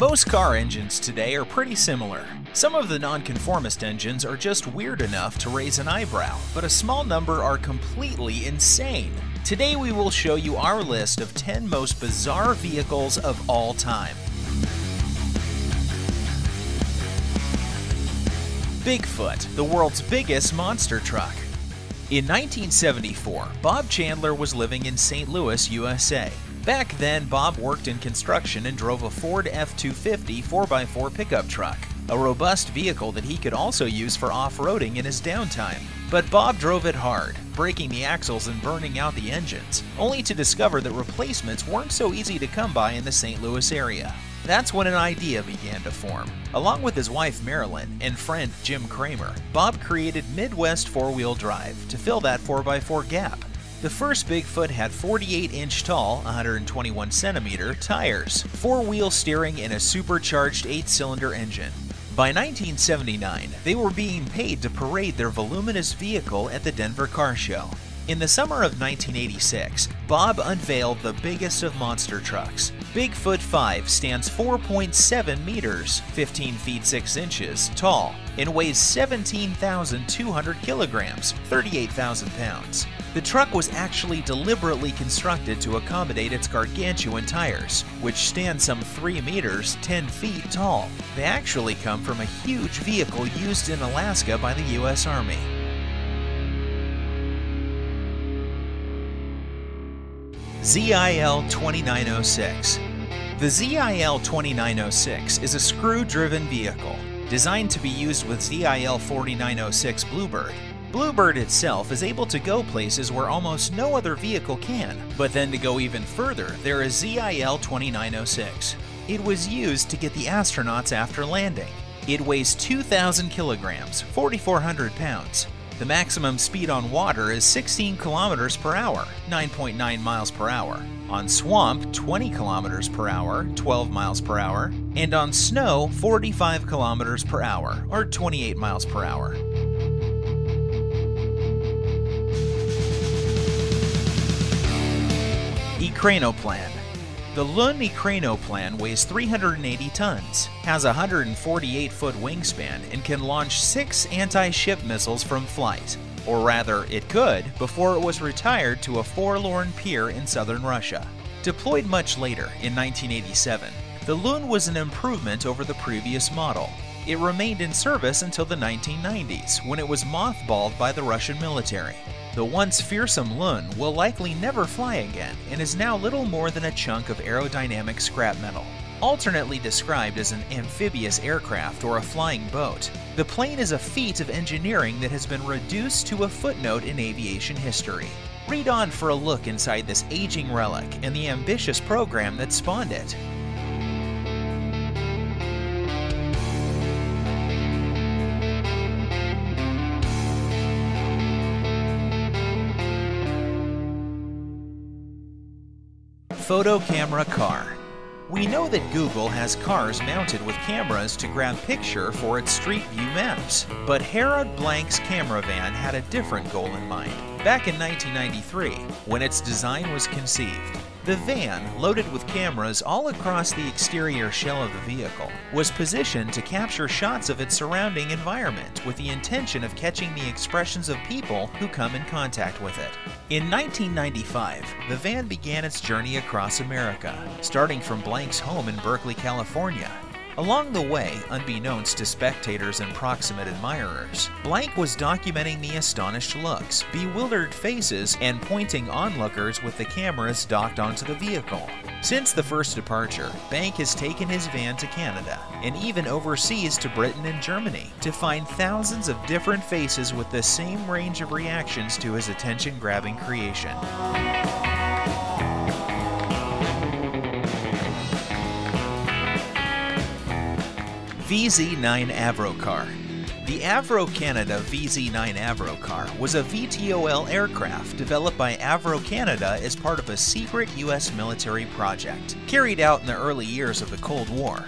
Most car engines today are pretty similar. Some of the nonconformist engines are just weird enough to raise an eyebrow, but a small number are completely insane. Today we will show you our list of 10 most bizarre vehicles of all time. Bigfoot, the world's biggest monster truck. In 1974, Bob Chandler was living in St. Louis, USA. Back then, Bob worked in construction and drove a Ford F-250 4x4 pickup truck, a robust vehicle that he could also use for off-roading in his downtime. But Bob drove it hard, breaking the axles and burning out the engines, only to discover that replacements weren't so easy to come by in the St. Louis area. That's when an idea began to form. Along with his wife Marilyn and friend Jim Kramer, Bob created Midwest 4-Wheel Drive to fill that 4x4 gap. The first Bigfoot had 48-inch tall, 121cm tires, 4-wheel steering, and a supercharged 8-cylinder engine. By 1979, they were being paid to parade their voluminous vehicle at the Denver Car Show. In the summer of 1986, Bob unveiled the biggest of monster trucks. Bigfoot 5 stands 4.7 meters, 15 feet 6 inches tall, and weighs 17,200 kilograms, 38,000 pounds. The truck was actually deliberately constructed to accommodate its gargantuan tires, which stand some 3 meters, 10 feet tall. They actually come from a huge vehicle used in Alaska by the U.S. Army. ZIL 2906. The ZIL 2906 is a screw-driven vehicle designed to be used with ZIL 4906 Bluebird. Bluebird itself is able to go places where almost no other vehicle can, but then to go even further, there is ZIL 2906. It was used to get the astronauts after landing. It weighs 2,000 kilograms, 4,400 pounds. The maximum speed on water is 16 kilometers per hour, 9.9 miles per hour. On swamp, 20 kilometers per hour, 12 miles per hour. And on snow, 45 kilometers per hour, or 28 miles per hour. Ekranoplan. The Lund Ekranoplan weighs 380 tons, has a 148-foot wingspan, and can launch 6 anti-ship missiles from flight. Or rather, it could, before it was retired to a forlorn pier in southern Russia. Deployed much later, in 1987, the Lund was an improvement over the previous model. It remained in service until the 1990s, when it was mothballed by the Russian military. The once fearsome Lund will likely never fly again and is now little more than a chunk of aerodynamic scrap metal. Alternately described as an amphibious aircraft or a flying boat, the plane is a feat of engineering that has been reduced to a footnote in aviation history. Read on for a look inside this aging relic and the ambitious program that spawned it. Photo camera car. We know that Google has cars mounted with cameras to grab picture for its Street View maps, but Herod Blank's camera van had a different goal in mind. Back in 1993, when its design was conceived, the van, loaded with cameras all across the exterior shell of the vehicle, was positioned to capture shots of its surrounding environment with the intention of catching the expressions of people who come in contact with it. In 1995, the van began its journey across America, starting from Blank's home in Berkeley, California. Along the way, unbeknownst to spectators and proximate admirers, Blank was documenting the astonished looks, bewildered faces, and pointing onlookers with the cameras docked onto the vehicle. Since the first departure, Blank has taken his van to Canada, and even overseas to Britain and Germany, to find thousands of different faces with the same range of reactions to his attention-grabbing creation. VZ9 Avro car. The Avro Canada VZ9 Avro car was a VTOL aircraft developed by Avro Canada as part of a secret U.S. military project, carried out in the early years of the Cold War.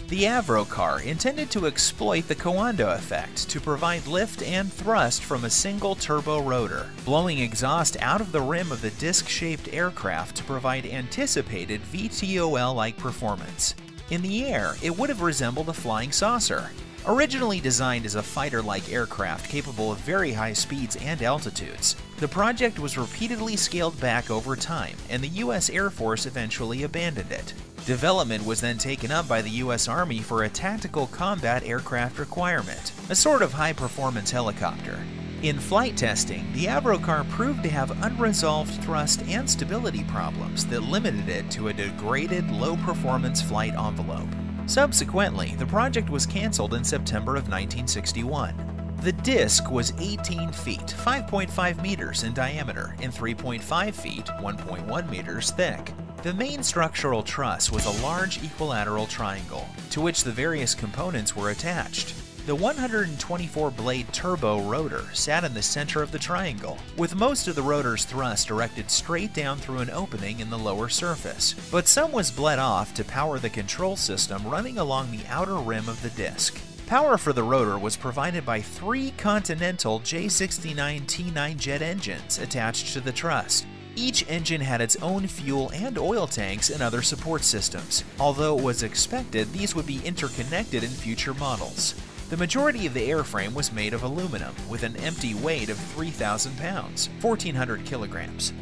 The Avro car intended to exploit the Coanda effect to provide lift and thrust from a single turbo rotor, blowing exhaust out of the rim of the disc-shaped aircraft to provide anticipated VTOL-like performance. In the air, it would have resembled a flying saucer. Originally designed as a fighter-like aircraft capable of very high speeds and altitudes, the project was repeatedly scaled back over time, and the U.S. Air Force eventually abandoned it. Development was then taken up by the U.S. Army for a tactical combat aircraft requirement, a sort of high-performance helicopter. In flight testing, the Avrocar proved to have unresolved thrust and stability problems that limited it to a degraded, low-performance flight envelope. Subsequently, the project was canceled in September of 1961. The disc was 18 feet, 5.5 meters in diameter, and 3.5 feet, 1.1 meters thick. The main structural truss was a large equilateral triangle, to which the various components were attached. The 124-blade turbo rotor sat in the center of the triangle, with most of the rotor's thrust directed straight down through an opening in the lower surface, but some was bled off to power the control system running along the outer rim of the disc. Power for the rotor was provided by 3 Continental J69T9 jet engines attached to the truss. Each engine had its own fuel and oil tanks and other support systems, although it was expected these would be interconnected in future models. The majority of the airframe was made of aluminum, with an empty weight of 3,000 pounds, 1,400 kilograms.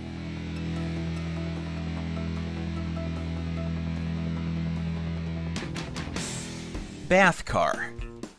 Bath car.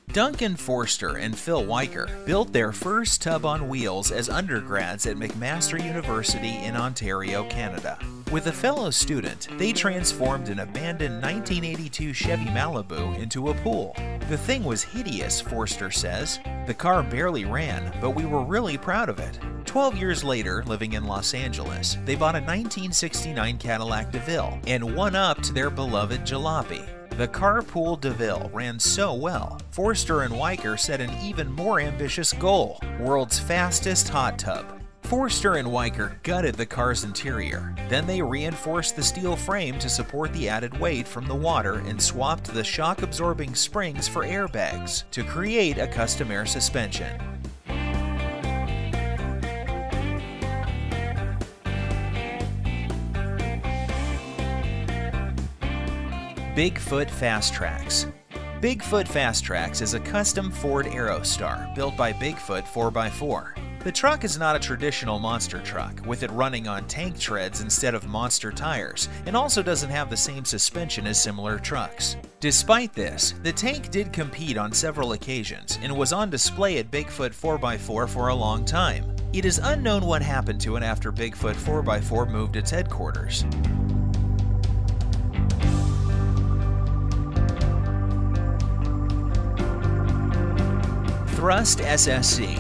Duncan Forster and Phil Weicker built their first tub on wheels as undergrads at McMaster University in Ontario, Canada. With a fellow student, they transformed an abandoned 1982 Chevy Malibu into a pool. The thing was hideous, Forster says. The car barely ran, but we were really proud of it. 12 years later, living in Los Angeles, they bought a 1969 Cadillac DeVille and one-upped their beloved Jalopy. The Carpool DeVille ran so well, Forster and Weicker set an even more ambitious goal: world's fastest hot tub. Forster and Weicker gutted the car's interior. Then they reinforced the steel frame to support the added weight from the water and swapped the shock-absorbing springs for airbags to create a custom air suspension. Bigfoot Fast Tracks. Bigfoot Fast Tracks is a custom Ford Aerostar built by Bigfoot 4x4. The truck is not a traditional monster truck, with it running on tank treads instead of monster tires, and also doesn't have the same suspension as similar trucks. Despite this, the tank did compete on several occasions and was on display at Bigfoot 4x4 for a long time. It is unknown what happened to it after Bigfoot 4x4 moved its headquarters. Thrust SSC.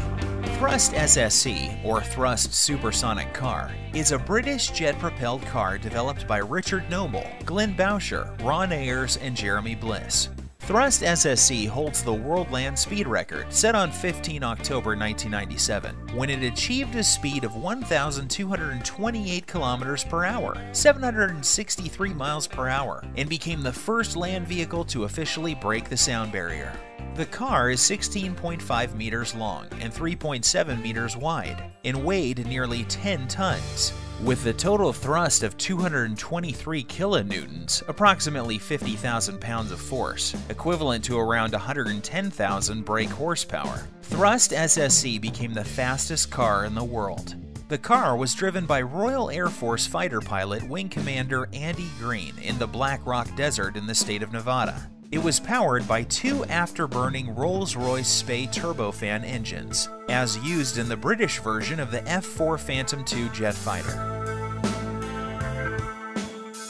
Thrust SSC, or Thrust Supersonic Car, is a British jet-propelled car developed by Richard Noble, Glenn Bousher, Ron Ayers, and Jeremy Bliss. Thrust SSC holds the world land speed record, set on 15 October 1997, when it achieved a speed of 1,228 kilometers per hour, 763 miles per hour, and became the first land vehicle to officially break the sound barrier. The car is 16.5 meters long and 3.7 meters wide, and weighed nearly 10 tons. With the total thrust of 223 kilonewtons, approximately 50,000 pounds of force, equivalent to around 110,000 brake horsepower, Thrust SSC became the fastest car in the world. The car was driven by Royal Air Force fighter pilot Wing Commander Andy Green in the Black Rock Desert in the state of Nevada. It was powered by 2 afterburning Rolls-Royce Spey turbofan engines, as used in the British version of the F-4 Phantom II jet fighter.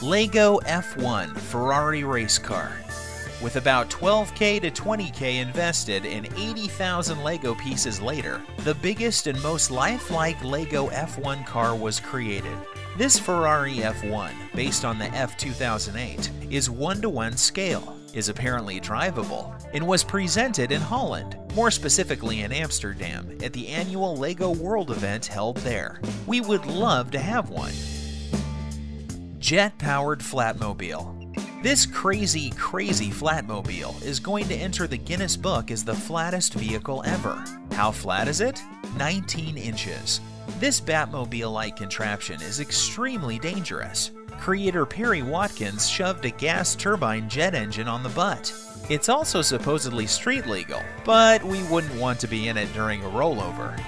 Lego F1 Ferrari race car. With about $12K to $20K invested and 80,000 Lego pieces later, the biggest and most lifelike Lego F1 car was created. This Ferrari F1, based on the F2008, is 1:1 scale, is apparently drivable, and was presented in Holland, more specifically in Amsterdam, at the annual LEGO World event held there. We would love to have one. Jet-powered flatmobile. This crazy flatmobile is going to enter the Guinness Book as the flattest vehicle ever. How flat is it? 19 inches. This Batmobile-like contraption is extremely dangerous. creator Perry Watkins shoved a gas turbine jet engine on the butt. It's also supposedly street legal, but we wouldn't want to be in it during a rollover.